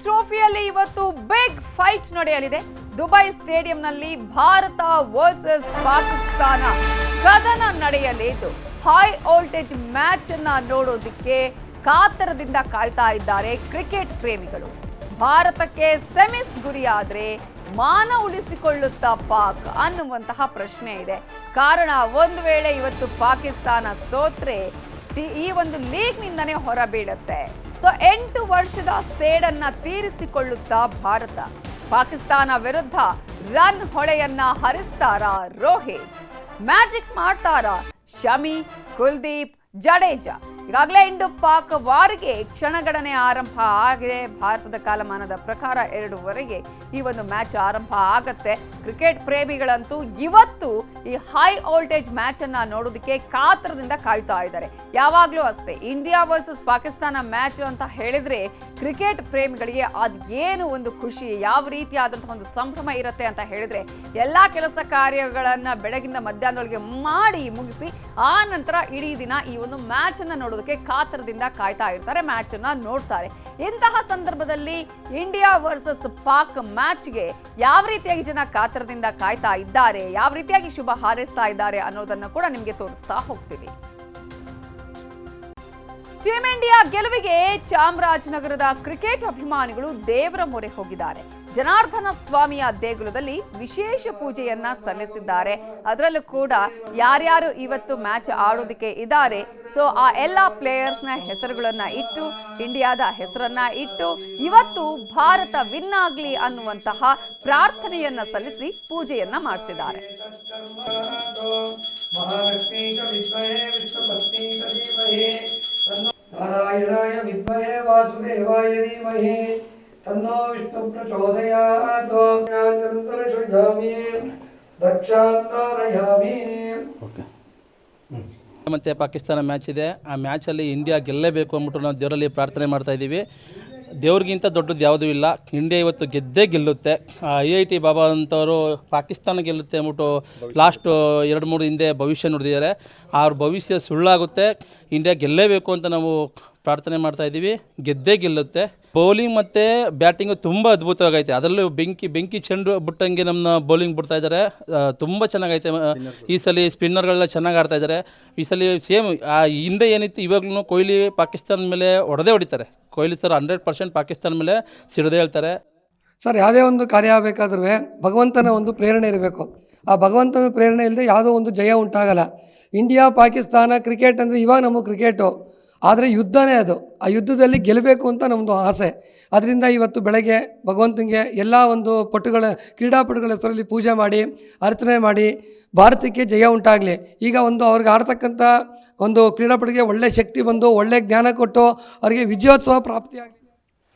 ಟ್ರೋಫಿಯಲ್ಲಿ ಇವತ್ತು big fight ನಡೆಯಲಿದೆ. Dubai ಸ್ಟೇಡಿಯಂನಲ್ಲಿ Bharat versus Pakistan ಕದನ ನಡೆಯಲಿದ್ದು ಹೈ ವೋಲ್ಟೇಜ್ ಮ್ಯಾಚ್ ಅನ್ನ ನೋಡೋದಕ್ಕೆ ಕಾತರದಿಂದ ಕಾಯ್ತಾ ಇದ್ದಾರೆ ಕ್ರಿಕೆಟ್ ಪ್ರೇಮಿಗಳು. ಭಾರತಕ್ಕೆ ಸೆಮಿಸ್ ಗುರಿಯಾದ್ರೆ ಮಾನ ಉಳಿಸಿಕೊಳ್ಳುತ್ತಾ ಪಾಕ್ ಅನ್ನುವಂತಹ ಪ್ರಶ್ನೆ ಇದೆ. ಕಾರಣ ಒಂದು ವೇಳೆ ಇವತ್ತು ಪಾಕಿಸ್ತಾನ ಸೋತ್ರೆ ಈ ಒಂದು ಲೀಗ್ನಿಂದನೇ ಹೊರಬೀಳುತ್ತೆ. ಸೊ 8 ವರ್ಷದ ಸೇಡನ್ನ ತೀರಿಸಿಕೊಳ್ಳುತ್ತಾ ಭಾರತ ಪಾಕಿಸ್ತಾನ ವಿರುದ್ಧ ರನ್ ಹೊಳೆಯನ್ನ ಹರಿಸ್ತಾರಾ ರೋಹಿತ್? ಮ್ಯಾಜಿಕ್ ಮಾಡ್ತಾರಾ ಶಮಿ, ಕುಲ್ದೀಪ್, ಜಡೇಜಾ? ಈಗಾಗಲೇ ಇಂಡು ಪಾಕ್ ವಾರಿಗೆ ಕ್ಷಣಗಣನೆ ಆರಂಭ ಆಗಿದೆ. ಭಾರತದ ಕಾಲಮಾನದ ಪ್ರಕಾರ 2ವರೆಗೆ ಈ ಒಂದು ಮ್ಯಾಚ್ ಆರಂಭ ಆಗತ್ತೆ. ಕ್ರಿಕೆಟ್ ಪ್ರೇಮಿಗಳಂತೂ ಇವತ್ತು ಈ ಹೈ ವೋಲ್ಟೇಜ್ ಮ್ಯಾಚ್ ಅನ್ನ ನೋಡೋದಕ್ಕೆ ಕಾತರದಿಂದ ಕಾಯ್ತಾ ಇದ್ದಾರೆ. ಯಾವಾಗ್ಲೂ ಅಷ್ಟೇ ಇಂಡಿಯಾ ವರ್ಸಸ್ ಪಾಕಿಸ್ತಾನ ಮ್ಯಾಚ್ ಅಂತ ಹೇಳಿದ್ರೆ ಕ್ರಿಕೆಟ್ ಪ್ರೇಮಿಗಳಿಗೆ ಅದೇನು ಒಂದು ಖುಷಿ, ಯಾವ ರೀತಿಯಾದಂತಹ ಒಂದು ಸಂಭ್ರಮ ಇರುತ್ತೆ ಅಂತ ಹೇಳಿದ್ರೆ ಎಲ್ಲಾ ಕೆಲಸ ಕಾರ್ಯಗಳನ್ನ ಬೆಳಗಿಂದ ಮಧ್ಯಾಹ್ನದೊಳಗೆ ಮಾಡಿ ಮುಗಿಸಿ ಆ ನಂತರ ಇಡೀ ದಿನ ಈ ಒಂದು ಮ್ಯಾಚ್ ಅನ್ನ ನೋಡೋದಕ್ಕೆ ಕಾತರದಿಂದ ಕಾಯ್ತಾ ಇರ್ತಾರೆ, ಮ್ಯಾಚ್ ಅನ್ನ ನೋಡ್ತಾರೆ. ಇಂತಹ ಸಂದರ್ಭದಲ್ಲಿ ಇಂಡಿಯಾ ವರ್ಸಸ್ ಪಾಕ್ ಮ್ಯಾಚ್ಗೆ ಯಾವ ರೀತಿಯಾಗಿ ಜನ ಕಾತರದಿಂದ ಕಾಯ್ತಾ ಇದ್ದಾರೆ, ಯಾವ ರೀತಿಯಾಗಿ ಶುಭ ಹಾರೈಸ್ತಾ ಇದ್ದಾರೆ ಅನ್ನೋದನ್ನ ಕೂಡ ನಿಮ್ಗೆ ತೋರಿಸ್ತಾ ಹೋಗ್ತೀವಿ. ಟೀಮ್ ಇಂಡಿಯಾ ಗೆಲುವಿಗೆ ಚಾಮರಾಜನಗರದ ಕ್ರಿಕೆಟ್ ಅಭಿಮಾನಿಗಳು ದೇವರ ಮೊರೆ ಹೋಗಿದ್ದಾರೆ. ಜನಾರ್ದನ ಸ್ವಾಮಿಯ ದೇಗುಲದಲ್ಲಿ ವಿಶೇಷ ಪೂಜೆಯನ್ನ ಸಲ್ಲಿಸಿದ್ದಾರೆ. ಅದರಲ್ಲೂ ಕೂಡ ಯಾರ್ಯಾರು ಇವತ್ತು ಮ್ಯಾಚ್ ಆಡೋದಕ್ಕೆ ಇದ್ದಾರೆ, ಸೊ ಆ ಎಲ್ಲಾ ಪ್ಲೇಯರ್ಸ್ ನ ಹೆಸರುಗಳನ್ನ ಇಟ್ಟು ಇಂಡಿಯಾದ ಹೆಸರನ್ನ ಇಟ್ಟು ಇವತ್ತು ಭಾರತ ವಿನ್ ಆಗ್ಲಿ ಅನ್ನುವಂತಹ ಪ್ರಾರ್ಥನೆಯನ್ನ ಸಲ್ಲಿಸಿ ಪೂಜೆಯನ್ನ ಮಾಡಿಸಿದ್ದಾರೆ. ನಾರಾಯಣಾಯ ವಿದ್ಮಹೇ ವಾಸುದೇವಾಯ ಧೀಮಹಿ ತನ್ನೋ ವಿಷ್ಣು ಪ್ರಚೋದಯಾತ್. ನಿರಂತರ ಶುದ್ಧಾಮಿ ರಕ್ಷಾಂತರಯಾಮಿ. ಮತ್ತು ಪಾಕಿಸ್ತಾನ ಮ್ಯಾಚ್ ಇದೆ. ಆ ಮ್ಯಾಚಲ್ಲಿ ಇಂಡಿಯಾ ಗೆಲ್ಲಲೇಬೇಕು ಅಂದ್ಬಿಟ್ಟು ನಾವು ದೇವರಲ್ಲಿ ಪ್ರಾರ್ಥನೆ ಮಾಡ್ತಾ ಇದ್ದೀವಿ. ದೇವ್ರಿಗಿಂತ ದೊಡ್ಡದು ಯಾವುದೂ ಇಲ್ಲ. ಇಂಡಿಯಾ ಇವತ್ತು ಗೆದ್ದೇ ಗೆಲ್ಲುತ್ತೆ. IIT ಬಾಬಾ ಅಂತವರು ಪಾಕಿಸ್ತಾನ ಗೆಲ್ಲುತ್ತೆ ಅಂದ್ಬಿಟ್ಟು ಲಾಸ್ಟ್ 2-3 ಹಿಂದೆ ಭವಿಷ್ಯ ನುಡಿದಿದ್ದಾರೆ. ಅವ್ರ ಭವಿಷ್ಯ ಸುಳ್ಳಾಗುತ್ತೆ. ಇಂಡಿಯಾ ಗೆಲ್ಲೇಬೇಕು ಅಂತ ನಾವು ಪ್ರಾರ್ಥನೆ ಮಾಡ್ತಾ ಇದ್ದೀವಿ. ಗೆದ್ದೇ ಗೆಲ್ಲುತ್ತೆ. ಬೌಲಿಂಗ್ ಮತ್ತು ಬ್ಯಾಟಿಂಗು ತುಂಬ ಅದ್ಭುತವಾಗೈತೆ. ಅದರಲ್ಲೂ ಬೆಂಕಿ ಚೆಂಡು ಬಿಟ್ಟಂಗೆ ನಮ್ಮ ಬೌಲಿಂಗ್ ಬಿಡ್ತಾ ಇದ್ದಾರೆ. ತುಂಬ ಚೆನ್ನಾಗೈತೆ. ಈ ಸಲ ಸ್ಪಿನ್ನರ್ಗಳೆಲ್ಲ ಚೆನ್ನಾಗಿ ಆಡ್ತಾ ಇದ್ದಾರೆ. ಈ ಸಲ ಸೇಮ್ ಹಿಂದೆ ಏನಿತ್ತು ಇವಾಗ್ಲೂ ಕೊಹ್ಲಿ ಪಾಕಿಸ್ತಾನ ಮೇಲೆ ಹೊಡಿತಾರೆ. ಕೊಹ್ಲಿ ಸರ್ 100% ಪಾಕಿಸ್ತಾನ ಮೇಲೆ ಸಿಡಿದೇ ಹೇಳ್ತಾರೆ. ಸರ್, ಯಾವುದೇ ಒಂದು ಕಾರ್ಯ ಆಗಬೇಕಾದ್ರೂ ಭಗವಂತನ ಒಂದು ಪ್ರೇರಣೆ ಇರಬೇಕು. ಆ ಭಗವಂತನ ಪ್ರೇರಣೆ ಇಲ್ಲದೆ ಯಾವುದೋ ಒಂದು ಜಯ ಉಂಟಾಗಲ್ಲ. ಇಂಡಿಯಾ ಪಾಕಿಸ್ತಾನ ಕ್ರಿಕೆಟ್ ಅಂದರೆ ಇವಾಗ ನಮಗೆ ಕ್ರಿಕೆಟು, ಆದರೆ ಯುದ್ಧನೇ ಅದು. ಆ ಯುದ್ಧದಲ್ಲಿ ಗೆಲ್ಲಬೇಕು ಅಂತ ನಮ್ಮದು ಆಸೆ. ಅದರಿಂದ ಇವತ್ತು ಬೆಳಗ್ಗೆ ಭಗವಂತನಿಗೆ ಎಲ್ಲ ಒಂದು ಕ್ರೀಡಾಪಟುಗಳ ಹೆಸರಲ್ಲಿ ಪೂಜೆ ಮಾಡಿ ಅರ್ಚನೆ ಮಾಡಿ ಭಾರತಕ್ಕೆ ಜಯ ಉಂಟಾಗಲಿ. ಈಗ ಒಂದು ಅವ್ರಿಗೆ ಆಡ್ತಕ್ಕಂಥ ಒಂದು ಕ್ರೀಡಾಪಟುಗೆ ಒಳ್ಳೆ ಶಕ್ತಿ ಬಂದು ಒಳ್ಳೆ ಜ್ಞಾನ ಕೊಟ್ಟು ಅವರಿಗೆ ವಿಜಯೋತ್ಸವ ಪ್ರಾಪ್ತಿಯಾಗಲಿ.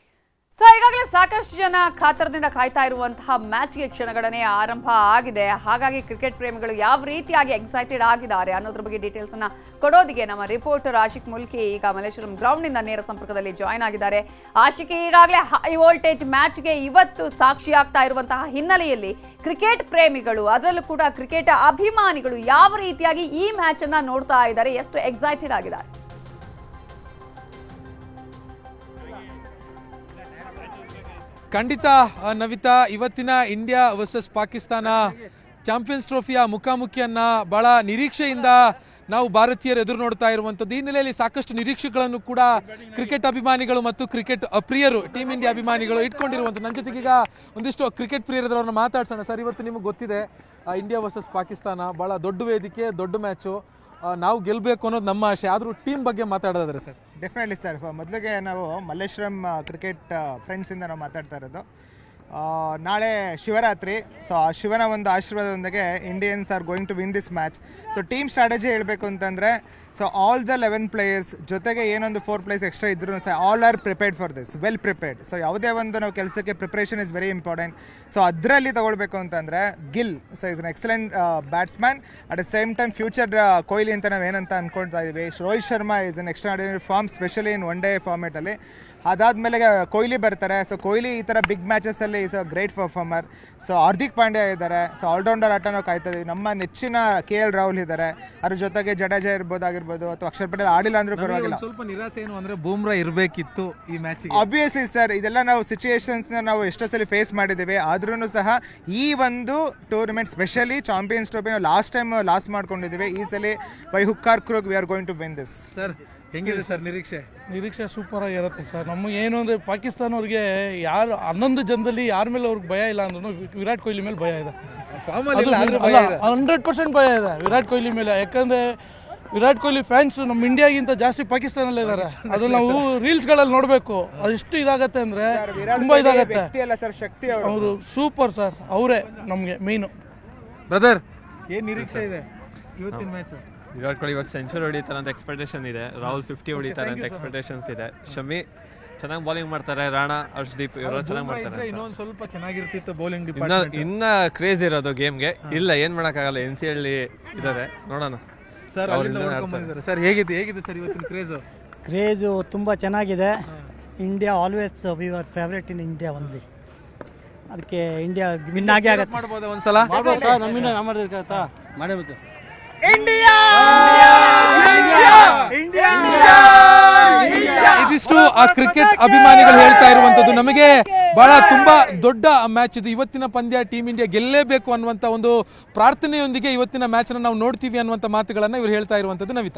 ಸೊ ಈಗಾಗಲೇ ಸಾಕಷ್ಟು ಜನ ಕಾತರದಿಂದ ಕಾಯ್ತಾ ಇರುವಂತಹ ಮ್ಯಾಚ್ಗೆ ಕ್ಷಣಗಣನೆ ಆರಂಭ ಆಗಿದೆ. ಹಾಗಾಗಿ ಕ್ರಿಕೆಟ್ ಪ್ರೇಮಿಗಳು ಯಾವ ರೀತಿಯಾಗಿ ಎಕ್ಸೈಟೆಡ್ ಆಗಿದ್ದಾರೆ ಅನ್ನೋದ್ರ ಬಗ್ಗೆ ಡೀಟೇಲ್ಸ್ ಅನ್ನ ಕೊಡೋದಿಗೆ ನಮ್ಮ ರಿಪೋರ್ಟರ್ ಆಶಿಕ್ ಮುಲ್ಕಿ ಈಗ ಮಲ್ಲೇಶ್ವರಂ ಗ್ರೌಂಡ್ ನಿಂದ ನೇರ ಸಂಪರ್ಕದಲ್ಲಿ ಜಾಯ್ನ್ ಆಗಿದ್ದಾರೆ. ಆಶಿಕ್, ಈಗಾಗಲೇ ಹೈ ವೋಲ್ಟೇಜ್ ಮ್ಯಾಚ್ಗೆ ಇವತ್ತು ಸಾಕ್ಷಿಯಾಗ್ತಾ ಇರುವಂತಹ ಹಿನ್ನೆಲೆಯಲ್ಲಿ ಕ್ರಿಕೆಟ್ ಪ್ರೇಮಿಗಳು, ಅದರಲ್ಲೂ ಕೂಡ ಕ್ರಿಕೆಟ್ ಅಭಿಮಾನಿಗಳು ಯಾವ ರೀತಿಯಾಗಿ ಈ ಮ್ಯಾಚ್ ಅನ್ನ ನೋಡ್ತಾ ಇದ್ದಾರೆ, ಎಷ್ಟು ಎಕ್ಸೈಟೆಡ್ ಆಗಿದ್ದಾರೆ? ಖಂಡಿತ ನವಿತಾ, ಇವತ್ತಿನ ಇಂಡಿಯಾ ವರ್ಸಸ್ ಪಾಕಿಸ್ತಾನ ಚಾಂಪಿಯನ್ಸ್ ಟ್ರೋಫಿಯ ಮುಖಾಮುಖಿಯನ್ನು ಬಹಳ ನಿರೀಕ್ಷೆಯಿಂದ ನಾವು ಭಾರತೀಯರು ಎದುರು ನೋಡ್ತಾ ಇರುವಂಥದ್ದು. ಈ ಹಿನ್ನೆಲೆಯಲ್ಲಿ ಸಾಕಷ್ಟು ನಿರೀಕ್ಷೆಗಳನ್ನು ಕೂಡ ಕ್ರಿಕೆಟ್ ಅಭಿಮಾನಿಗಳು ಮತ್ತು ಕ್ರಿಕೆಟ್ ಪ್ರಿಯರು, ಟೀಮ್ ಇಂಡಿಯಾ ಅಭಿಮಾನಿಗಳು ಇಟ್ಕೊಂಡಿರುವಂಥದ್ದು. ನನ್ನ ಜೊತೆಗೀಗ ಒಂದಿಷ್ಟು ಕ್ರಿಕೆಟ್ ಪ್ರಿಯರದವ್ರನ್ನ ಮಾತಾಡ್ಸೋಣ. ಸರ್, ಇವತ್ತು ನಿಮಗೆ ಗೊತ್ತಿದೆ ಇಂಡಿಯಾ ವರ್ಸಸ್ ಪಾಕಿಸ್ತಾನ ಭಾಳ ದೊಡ್ಡ ವೇದಿಕೆ, ದೊಡ್ಡ ಮ್ಯಾಚು, ನಾವು ಗೆಲ್ಲಬೇಕು ಅನ್ನೋದು ನಮ್ಮ ಆಶೆ. ಆದರೂ ಟೀಮ್ ಬಗ್ಗೆ ಮಾತಾಡೋದಾದ್ರೆ ಸರ್? Definitely sir. ಮೊದಲಿಗೆ ನಾವು ಮಲ್ಲೇಶ್ವರಂ ಕ್ರಿಕೆಟ್ ಫ್ರೆಂಡ್ಸಿಂದ ನಾವು ಮಾತಾಡ್ತಾ ಇರೋದು. ನಾಳೆ ಶಿವರಾತ್ರಿ. ಸೊ ಆ ಶಿವನ ಒಂದು ಆಶೀರ್ವಾದದೊಂದಿಗೆ Indians are going to win this match. So team strategy ಹೇಳಬೇಕು ಅಂತಂದರೆ, ಸೊ ಆಲ್ ದ 11 ಪ್ಲೇಯರ್ಸ್ ಜೊತೆಗೆ ಏನೊಂದು 4 ಪ್ಲೇಯರ್ಸ್ ಎಕ್ಸ್ಟ್ರಾ ಇದ್ರೂ ಸಹ all are prepared for this, well prepared. So ಯಾವುದೇ ಒಂದು ನಾವು ಕೆಲಸಕ್ಕೆ preparation is very important. So ಅದರಲ್ಲಿ ತಗೊಳ್ಬೇಕು ಅಂತಂದರೆ Gill so is an excellent batsman. At the same time future Kohli ಅಂತ ನಾವು ಏನಂತ ಅಂದ್ಕೊಳ್ತಾ ಇದ್ದೀವಿ. Rohit Sharma is an extraordinary form, specially in one day ಫಾರ್ಮೇಟಲ್ಲಿ. ಅದಾದಮೇಲೆ ಕೊಹ್ಲಿ ಬರ್ತಾರೆ. ಸೊ ಕೊಹ್ಲಿ ಈ ಥರ ಬಿಗ್ ಮ್ಯಾಚಸಲ್ಲಿ is a great performer. So Hardik Pandya ಇದ್ದಾರೆ. ಸೊ ಆಲ್ರೌಂಡರ್ ಆಟನೂ ಕಾಯ್ತಾ ಇದ್ದೀವಿ. ನಮ್ಮ ನೆಚ್ಚಿನ KL ರಾಹುಲ್ ಇದ್ದಾರೆ. ಅದ್ರ ಜೊತೆಗೆ ಜಡೇಜಾ ಇರ್ಬೋದು ಆಗಿರ್ಬೋದು ಅಥವಾ ಅಕ್ಷರ್ ಪಟೇಲ್ ಆಡಿಲ್ಲ ಅಂದ್ರೂ ಪರವಾಗಿಲ್ಲ. ಸ್ವಲ್ಪ ನಿರಾಸೆ ಏನು ಅಂದ್ರೆ ಬೂಮ್ರಾ ಇರಬೇಕಿತ್ತು ಈ ಮ್ಯಾಚಿಗೆ. ಆಬ್ವಿಯಸ್ಲಿ ಸರ್, ಇದೆಲ್ಲ ನಾವು ಸಿಚುಯೇಷನ್ಸ್ನ ನಾವು ಎಷ್ಟೋ ಸಲ ಫೇಸ್ ಮಾಡಿದ್ದೇವೆ. ಆದ್ರೂ ಸಹ ಈ ಒಂದು ಟೂರ್ನಮೆಂಟ್ ಸ್ಪೆಷಲಿ ಚಾಂಪಿಯನ್ಸ್ ಟ್ರೋಫಿ ನಾವು ಲಾಸ್ಟ್ ಟೈಮ್ ಲಾಸ್ ಮಾಡ್ಕೊಂಡಿದ್ದೀವಿ. ಈ ಸಲ by hook or crook we are going to win this. Sir ಹೆಂಗಿದೆ ಸರ್ ನಿರೀಕ್ಷೆ ಸೂಪರ್ ಆಗಿರುತ್ತೆ ಸರ್. ನಮಗೆ ಏನು ಅಂದರೆ ಪಾಕಿಸ್ತಾನ ಅವ್ರಿಗೆ ಯಾರು 11 ಜನದಲ್ಲಿ ಯಾರ ಮೇಲೆ ಅವ್ರಿಗೆ ಭಯ ಇಲ್ಲ ಅಂದ್ರೂ ವಿರಾಟ್ ಕೊಹ್ಲಿ ಮೇಲೆ ಭಯ ಇದೆ. 100% ಭಯ ಇದೆ ವಿರಾಟ್ ಕೊಹ್ಲಿ ಮೇಲೆ. ಯಾಕಂದರೆ ವಿರಾಟ್ ಕೊಹ್ಲಿ ಫ್ಯಾನ್ಸ್ ನಮ್ಮ ಇಂಡಿಯಾಗಿಂತ ಜಾಸ್ತಿ ಪಾಕಿಸ್ತಾನಲ್ಲೇ ಇದ್ದಾರೆ. ಅದು ನಾವು ರೀಲ್ಸ್ಗಳಲ್ಲಿ ನೋಡಬೇಕು. ಅದೆಷ್ಟು ಇದಾಗತ್ತೆ ಅಂದರೆ ತುಂಬ ಇದಾಗತ್ತೆ. ಶಕ್ತಿ ಅವರು ಸೂಪರ್ ಸರ್, ಅವರೇ ನಮಗೆ ಮೇಯ್ನು. ಬ್ರದರ್ ಏನು ನಿರೀಕ್ಷೆ ಇದೆ ಇವತ್ತಿನ ಮ್ಯಾಚ್? ವಿರಾಟ್ ಕೊಹ್ಲಿ ಇವಾಗ ಸೆಂಚುರಿ ಹೊಡಿತಾರೆ ಅಂತ ಎಕ್ಸ್ಪೆಕ್ಟೇಷನ್ ಇದೆ. ರಾಹುಲ್ 50 ಹೊಡಿತಾರೆ ಅಂತ ಎಕ್ಸ್ಪೆಕ್ಟೇಷನ್ಸ್ ಇದೆ. ಶಮಿ ಚೆನ್ನಾಗಿ ಬೌಲಿಂಗ್ ಮಾಡ್ತಾರೆ. ರಾಣಾ, ಹರ್ಷದೀಪ್ ಇವರು ಚೆನ್ನಾಗಿ ಮಾಡ್ತಾರೆ. ಇನ್ನೊಂದು ಸ್ವಲ್ಪ ಚೆನ್ನಾಗಿರ್ತಿತ್ತು ಬೌಲಿಂಗ್ ಡಿಪಾರ್ಟ್ಮೆಂಟ್. ಇನ್ನ ಕ್ರೇಜ್ ಇರೋದು ಗೇಮ್ಗೆ. ಇಲ್ಲ ಏನ್ ಮಾಡಕ್ಕಾಗಲ್ಲ, NCL ಇದ್ದಾರೆ, ನೋಡೋಣ. ಸರ್ ಸರ್ ಹೇಗಿದೆ ಸರ್ ಇವತ್ತಿನ ಕ್ರೇಜು ತುಂಬ ಚೆನ್ನಾಗಿದೆ. India always we are favourite in India only. ಅದಕ್ಕೆ ಇಂಡಿಯಾ ವಿನ್ ಆಗೇ ಆಗುತ್ತೆ. ಮಾಡ್ಬೋದಾ ಒಂದ್ಸಲ? ಸರ್ ನಮ್ಮಿಂದ ಮಾಡಿರ್ಕಾಗತ್ತಾ? ಮಾಡೇ ಮತ್ತೆ ಇದಿಷ್ಟು ಆ ಕ್ರಿಕೆಟ್ ಅಭಿಮಾನಿಗಳು ಹೇಳ್ತಾ ಇರುವಂತದ್ದು. ನಮಗೆ ಬಹಳ ತುಂಬಾ ದೊಡ್ಡ ಮ್ಯಾಚ್ ಇದು. ಇವತ್ತಿನ ಪಂದ್ಯ ಟೀಮ್ ಇಂಡಿಯಾ ಗೆಲ್ಲೇಬೇಕು ಅನ್ನುವಂತ ಒಂದು ಪ್ರಾರ್ಥನೆಯೊಂದಿಗೆ ಇವತ್ತಿನ ಮ್ಯಾಚ್ ನಾವು ನೋಡ್ತೀವಿ ಅನ್ನುವಂತ ಮಾತುಗಳನ್ನ ಇವರು ಹೇಳ್ತಾ ಇರುವಂತದ್ದು. ನವಿತಾ.